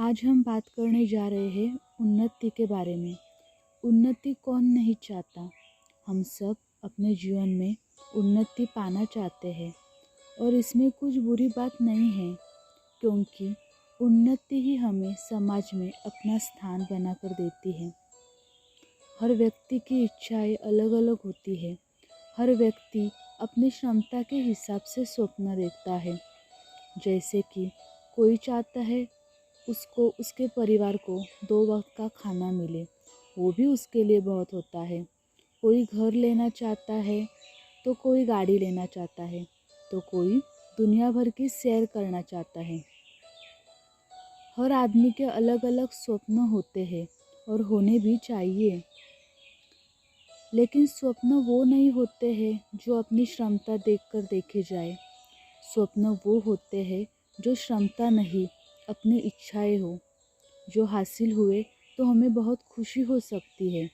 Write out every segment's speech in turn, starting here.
आज हम बात करने जा रहे हैं उन्नति के बारे में। उन्नति कौन नहीं चाहता। हम सब अपने जीवन में उन्नति पाना चाहते हैं और इसमें कुछ बुरी बात नहीं है, क्योंकि उन्नति ही हमें समाज में अपना स्थान बनाकर देती है। हर व्यक्ति की इच्छाएं अलग अलग होती है। हर व्यक्ति अपनी क्षमता के हिसाब से स्वप्न देखता है। जैसे कि कोई चाहता है उसको उसके परिवार को 2 वक्त का खाना मिले, वो भी उसके लिए बहुत होता है। कोई घर लेना चाहता है, तो कोई गाड़ी लेना चाहता है, तो कोई दुनिया भर की सैर करना चाहता है। हर आदमी के अलग अलग स्वप्न होते हैं और होने भी चाहिए, लेकिन स्वप्न वो नहीं होते हैं जो अपनी क्षमता देखकर देखे जाए। स्वप्न वो होते हैं जो क्षमता नहीं, अपनी इच्छाएं हो। जो हासिल हुए तो हमें बहुत खुशी हो सकती है।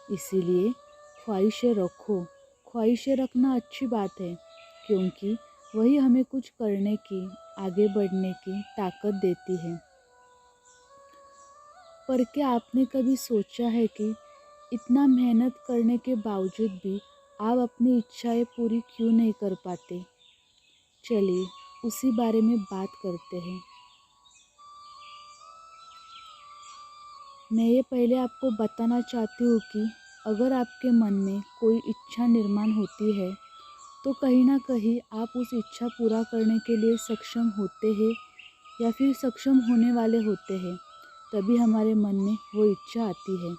इसीलिए ख्वाहिशें रखो। ख्वाहिशें रखना अच्छी बात है, क्योंकि वही हमें कुछ करने की, आगे बढ़ने की ताकत देती है। पर क्या आपने कभी सोचा है कि इतना मेहनत करने के बावजूद भी आप अपनी इच्छाएं पूरी क्यों नहीं कर पाते? चलिए उसी बारे में बात करते हैं। मैं ये पहले आपको बताना चाहती हूँ कि अगर आपके मन में कोई इच्छा निर्माण होती है, तो कहीं ना कहीं आप उस इच्छा पूरा करने के लिए सक्षम होते हैं या फिर सक्षम होने वाले होते हैं। तभी हमारे मन में वो इच्छा आती है।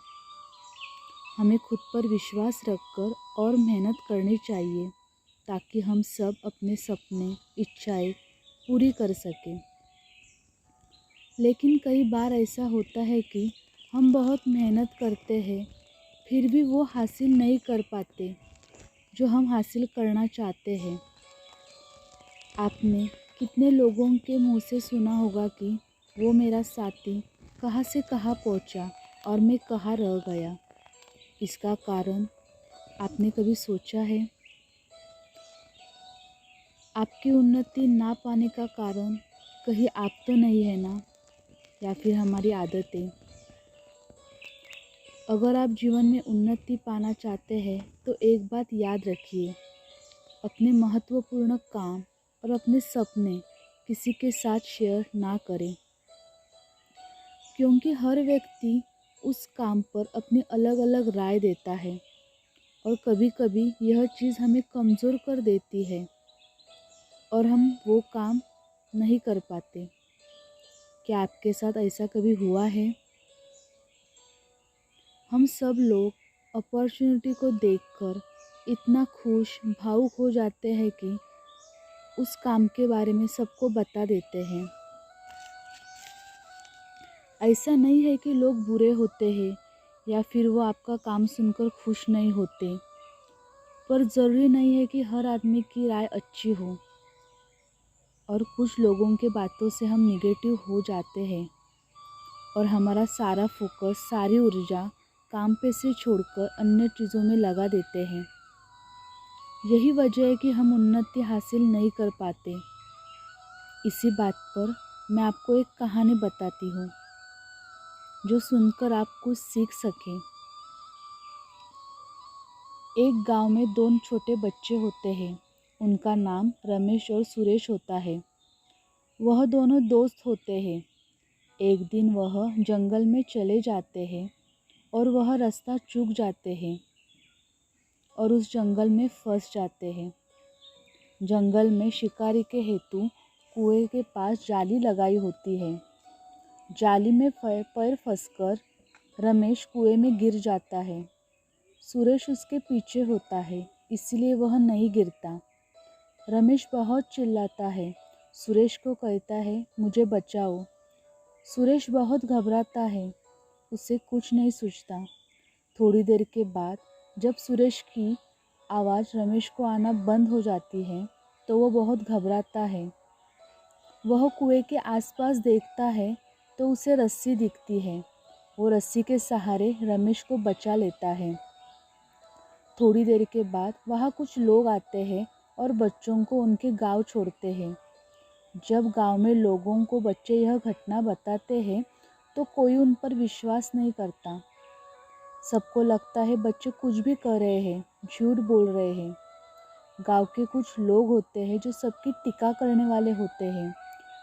हमें खुद पर विश्वास रखकर और मेहनत करनी चाहिए, ताकि हम सब अपने सपने, इच्छाएं पूरी कर सकें। लेकिन कई बार ऐसा होता है कि हम बहुत मेहनत करते हैं, फिर भी वो हासिल नहीं कर पाते जो हम हासिल करना चाहते हैं। आपने कितने लोगों के मुंह से सुना होगा कि वो मेरा साथी कहाँ से कहाँ पहुँचा और मैं कहाँ रह गया। इसका कारण आपने कभी सोचा है? आपकी उन्नति ना पाने का कारण कहीं आप तो नहीं है ना, या फिर हमारी आदतें? अगर आप जीवन में उन्नति पाना चाहते हैं तो एक बात याद रखिए, अपने महत्वपूर्ण काम और अपने सपने किसी के साथ शेयर ना करें, क्योंकि हर व्यक्ति उस काम पर अपनी अलग अलग राय देता है और कभी कभी यह चीज़ हमें कमज़ोर कर देती है और हम वो काम नहीं कर पाते। क्या आपके साथ ऐसा कभी हुआ है? हम सब लोग अपॉर्चुनिटी को देखकर इतना खुश, भावुक हो जाते हैं कि उस काम के बारे में सबको बता देते हैं। ऐसा नहीं है कि लोग बुरे होते हैं या फिर वो आपका काम सुनकर खुश नहीं होते, पर ज़रूरी नहीं है कि हर आदमी की राय अच्छी हो। और कुछ लोगों के बातों से हम निगेटिव हो जाते हैं और हमारा सारा फोकस, सारी ऊर्जा काम पे से छोड़कर अन्य चीज़ों में लगा देते हैं। यही वजह है कि हम उन्नति हासिल नहीं कर पाते। इसी बात पर मैं आपको एक कहानी बताती हूँ, जो सुनकर आप कुछ सीख सकें। एक गांव में 2 छोटे बच्चे होते हैं। उनका नाम रमेश और सुरेश होता है। वह दोनों दोस्त होते हैं। एक दिन वह जंगल में चले जाते हैं और वह रास्ता चूक जाते हैं और उस जंगल में फंस जाते हैं। जंगल में शिकारी के हेतु कुएं के पास जाली लगाई होती है। जाली में पैर फंसकर रमेश कुएं में गिर जाता है। सुरेश उसके पीछे होता है, इसलिए वह नहीं गिरता। रमेश बहुत चिल्लाता है, सुरेश को कहता है, मुझे बचाओ। सुरेश बहुत घबराता है, उसे कुछ नहीं सूझता। थोड़ी देर के बाद जब सुरेश की आवाज़ रमेश को आना बंद हो जाती है, तो वो बहुत घबराता है। वह कुएं के आसपास देखता है तो उसे रस्सी दिखती है। वो रस्सी के सहारे रमेश को बचा लेता है। थोड़ी देर के बाद वहाँ कुछ लोग आते हैं और बच्चों को उनके गांव छोड़ते हैं। जब गांव में लोगों को बच्चे यह घटना बताते हैं तो कोई उन पर विश्वास नहीं करता। सबको लगता है बच्चे कुछ भी कर रहे हैं, झूठ बोल रहे हैं। गांव के कुछ लोग होते हैं जो सबकी टीका करने वाले होते हैं।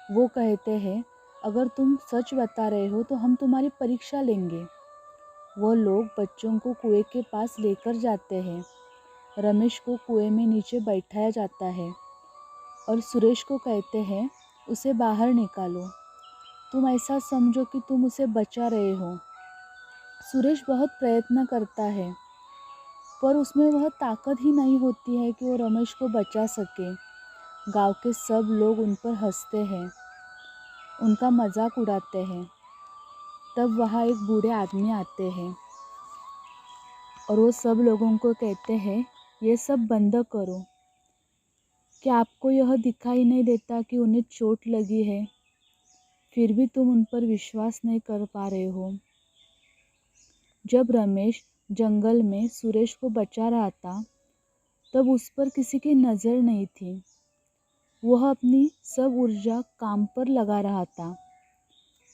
वो कहते हैं, अगर तुम सच बता रहे हो तो हम तुम्हारी परीक्षा लेंगे। वह लोग बच्चों को कुएं के पास लेकर जाते हैं। रमेश को कुएं में नीचे बैठाया जाता है और सुरेश को कहते हैं, उसे बाहर निकालो। तुम ऐसा समझो कि तुम उसे बचा रहे हो। सुरेश बहुत प्रयत्न करता है, पर उसमें वह ताकत ही नहीं होती है कि वो रमेश को बचा सके। गांव के सब लोग उन पर हंसते हैं, उनका मजाक उड़ाते हैं। तब वहाँ एक बूढ़े आदमी आते हैं और वो सब लोगों को कहते हैं, ये सब बंद करो। क्या आपको यह दिखाई नहीं देता कि उन्हें चोट लगी है? फिर भी तुम उन पर विश्वास नहीं कर पा रहे हो। जब रमेश जंगल में सुरेश को बचा रहा था, तब उस पर किसी की नज़र नहीं थी। वह अपनी सब ऊर्जा काम पर लगा रहा था,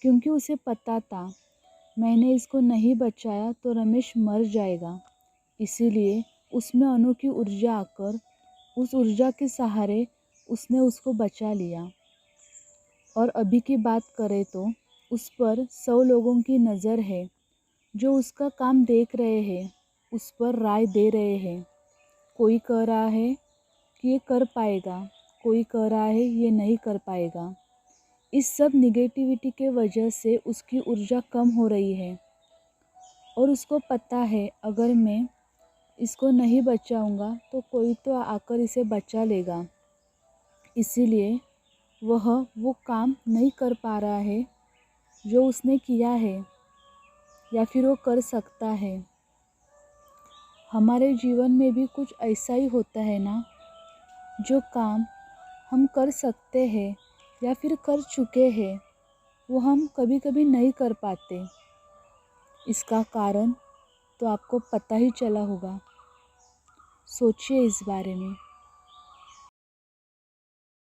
क्योंकि उसे पता था मैंने इसको नहीं बचाया तो रमेश मर जाएगा। इसीलिए उसमें अनोखी ऊर्जा आकर उस ऊर्जा के सहारे उसने उसको बचा लिया। और अभी की बात करें तो उस पर 100 लोगों की नज़र है जो उसका काम देख रहे हैं, उस पर राय दे रहे हैं। कोई कह रहा है कि ये कर पाएगा, कोई कह रहा है ये नहीं कर पाएगा। इस सब निगेटिविटी के वजह से उसकी ऊर्जा कम हो रही है और उसको पता है अगर मैं इसको नहीं बचाऊंगा तो कोई तो आकर इसे बचा लेगा। इसीलिए वह वो काम नहीं कर पा रहा है जो उसने किया है या फिर वो कर सकता है। हमारे जीवन में भी कुछ ऐसा ही होता है ना, जो काम हम कर सकते हैं या फिर कर चुके हैं वो हम कभी कभी नहीं कर पाते। इसका कारण तो आपको पता ही चला होगा। सोचिए इस बारे में।